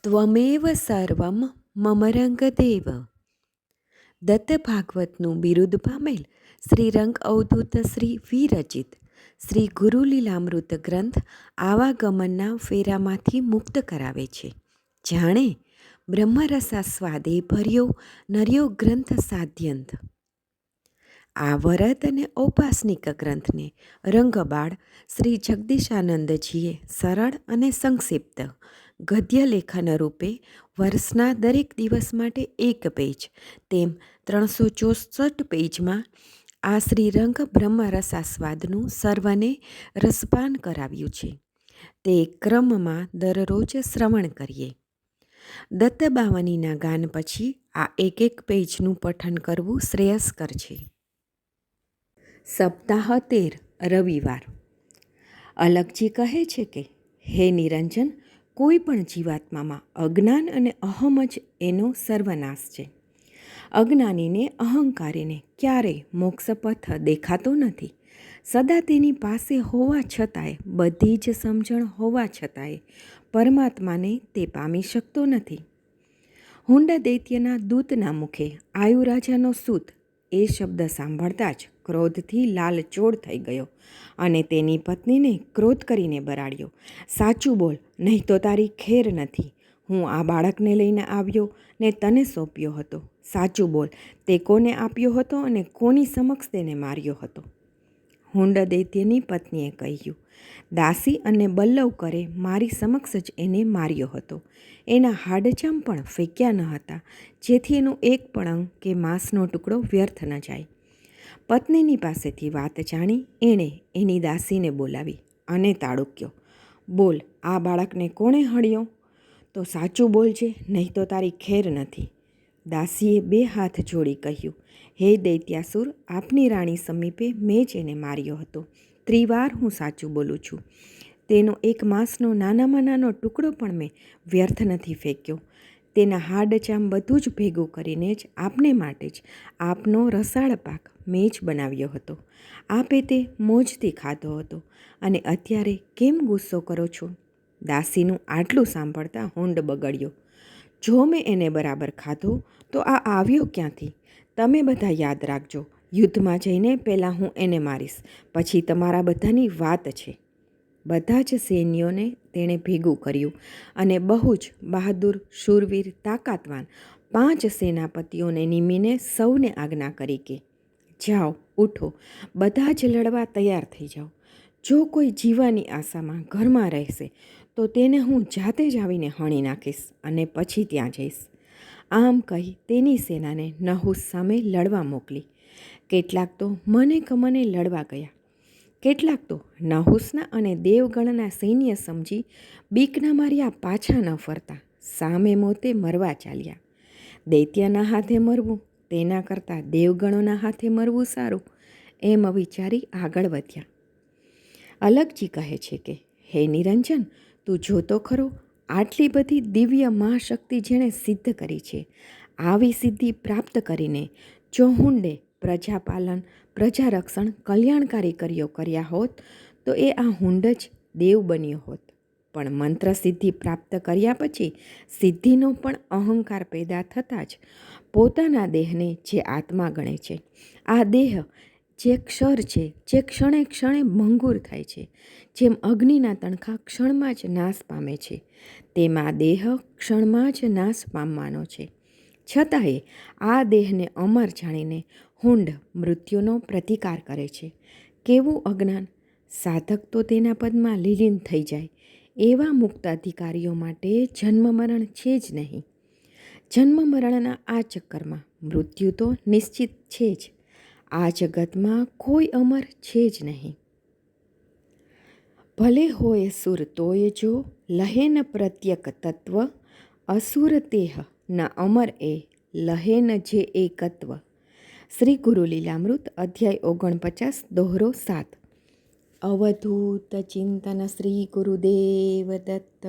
ત્વમેવ સર્વમ મમ રંગદેવ. દત્ત ભાગવતનું બિરુદ પામેલ શ્રી રંગ અવધૂત શ્રી વિરચિત શ્રી ગુરુલીલામૃત ગ્રંથ આવાગમનના ફેરામાંથી મુક્ત કરાવે છે. જાણે બ્રહ્મરસાસ્વાદે ભર્યો નર્યો ગ્રંથ સાધ્યંત. આ વરદ અને ઔપાસનિક ગ્રંથને રંગબાળ શ્રી જગદીશાનંદજીએ સરળ અને સંક્ષિપ્ત ગદ્ય લેખન રૂપે વર્ષના દરેક દિવસ માટે એક પેજ તેમ 364 પેજમાં આ શ્રીરંગ બ્રહ્મરસાસ્વાદનું સર્વને રસપાન કરાવ્યું છે. તે ક્રમમાં દરરોજ શ્રવણ કરીએ. દત્તબાવનીના ગાન પછી આ એક પેજનું પઠન કરવું શ્રેયસ્કર છે. સપ્તાહ 13 રવિવાર. અલગજી કહે છે કે હે નિરંજન, કોઈ પણ જીવાત્મામાં અજ્ઞાન અને અહમ જ એનો સર્વનાશ છે. અજ્ઞાનીને અહંકારીને ક્યારેય મોક્ષપથ દેખાતો નથી. સદા તેની પાસે હોવા છતાંય, બધી જ સમજણ હોવા છતાંય પરમાત્માને તે પામી શકતો નથી. હુંડ દૈત્યના દૂતના મુખે આયુરાજાનો સૂત એ શબ્દ સાંભળતા જ ક્રોધથી લાલચોળ થઈ ગયો અને તેની પત્નીને ક્રોધ કરીને બરાડ્યો. સાચું બોલ, નહીં તો તારી ખેર નથી. હું આ બાળકને લઈને આવ્યો ને તને સોંપ્યો હતો. સાચું બોલ, તે કોને આપ્યો હતો અને કોની સમક્ષ તેને માર્યો હતો? હુંડ દૈત્યની પત્નીએ કહ્યું, દાસી અને બલ્લવકરે મારી સમક્ષ જ એને માર્યો હતો. એના હાડચામ પણ ફેંક્યા ન હતા, જેથી એનો એક પણ અંગ કે માંસનો ટુકડો વ્યર્થ ન જાય. પત્નીની પાસેથી વાત જાણી એણે એની દાસીને બોલાવી અને તાડુક્યો. બોલ, આ બાળકને કોણે હણ્યો? તો સાચું બોલજે, નહીં તો તારી ખેર નથી. દાસીએ 2 હાથ જોડી કહ્યું, હે દૈત્યાસુર, આપની રાણી સમીપે મેં જ એને માર્યો હતો. 3 વાર હું સાચું બોલું છું. તેનો એક માંસનો નાનામાં નાનો ટુકડો પણ મેં વ્યર્થ નથી ફેંક્યો. તેના હાડચામ બધું જ ભેગું કરીને જ આપને માટે જ આપનો રસાળ પાક મેં જ બનાવ્યો હતો. આપે તે મોજથી ખાધો હતો અને અત્યારે કેમ ગુસ્સો કરો છો? દાસીનું આટલું સાંભળતા હુંડ બગડ્યો. જો મેં એને બરાબર ખાધો તો આ આવ્યો ક્યાંથી? તમે બધા યાદ રાખજો, યુદ્ધમાં જઈને પહેલાં હું એને મારીશ, પછી તમારા બધાની વાત છે. બધા જ સૈન્યોને તેણે ભેગું કર્યું અને બહુ જ બહાદુર, શૂરવીર, તાકાતવાન 5 સેનાપતિઓને નિમીને સૌને આજ્ઞા કરી કે જાઓ, ઉઠો, બધા જ લડવા તૈયાર થઈ જાઓ. જો કોઈ જીવવાની આશામાં ઘરમાં રહેશે તો તેને હું જાતે જ આવીને હણી નાખીશ અને પછી ત્યાં જઈશ. આમ કહી તેની સેનાને નહુસ સામે લડવા મોકલી. કેટલાક તો મને કમને લડવા ગયા, કેટલાક તો નહુસના અને દેવગણના સૈન્ય સમજી બીકના માર્યા પાછા ન ફરતા સામે મોતે મરવા ચાલ્યા. દૈત્યના હાથે મરવું તેના કરતાં દેવગણોના હાથે મરવું સારું, એમ વિચારી આગળ વધ્યા. અલગજી કહે છે કે હે નિરંજન, તું જોતો ખરો, આટલી બધી દિવ્ય મહાશક્તિ જેણે સિદ્ધ કરી છે. આવી સિદ્ધિ પ્રાપ્ત કરીને જો હુંડે પ્રજાપાલન, પ્રજારક્ષણ, કલ્યાણકારી કાર્યો કર્યા હોત તો એ આ હુંડ જ દેવ બન્યો હોત. પણ મંત્ર સિદ્ધિ પ્રાપ્ત કર્યા પછી સિદ્ધિનો પણ અહંકાર પેદા થતાં જ પોતાના દેહને જે આત્મા ગણે છે, આ દેહ જે ક્ષર છે, જે ક્ષણે ક્ષણે ભંગુર થાય છે, જેમ અગ્નિના તણખા ક્ષણમાં જ નાશ પામે છે, તેમાં દેહ ક્ષણમાં જ નાશ પામવાનો છે. છતાંય આ દેહને અમર જાણીને હુંડ મૃત્યુનો પ્રતિકાર કરે છે. કેવું અજ્ઞાન! સાધક તો તેના પદમાં લીલીન થઈ જાય. એવા મુક્ત અધિકારીઓ માટે જન્મ મરણ છે જ નહીં. જન્મ મરણના આ ચક્કરમાં મૃત્યુ તો નિશ્ચિત છે જ. આ જગતમાં કોઈ અમર છે જ નહીં. ભલે હોય સુર તોય જો લહે ન પ્રત્યક તત્વ, અસુર તેહ ન અમર એ લહે ન જે એકત્વ. શ્રી ગુરુલીલામૃત અધ્યાય 49 દોહરો 7. અવધૂત ચિંતન શ્રી ગુરુદેવ દત્ત.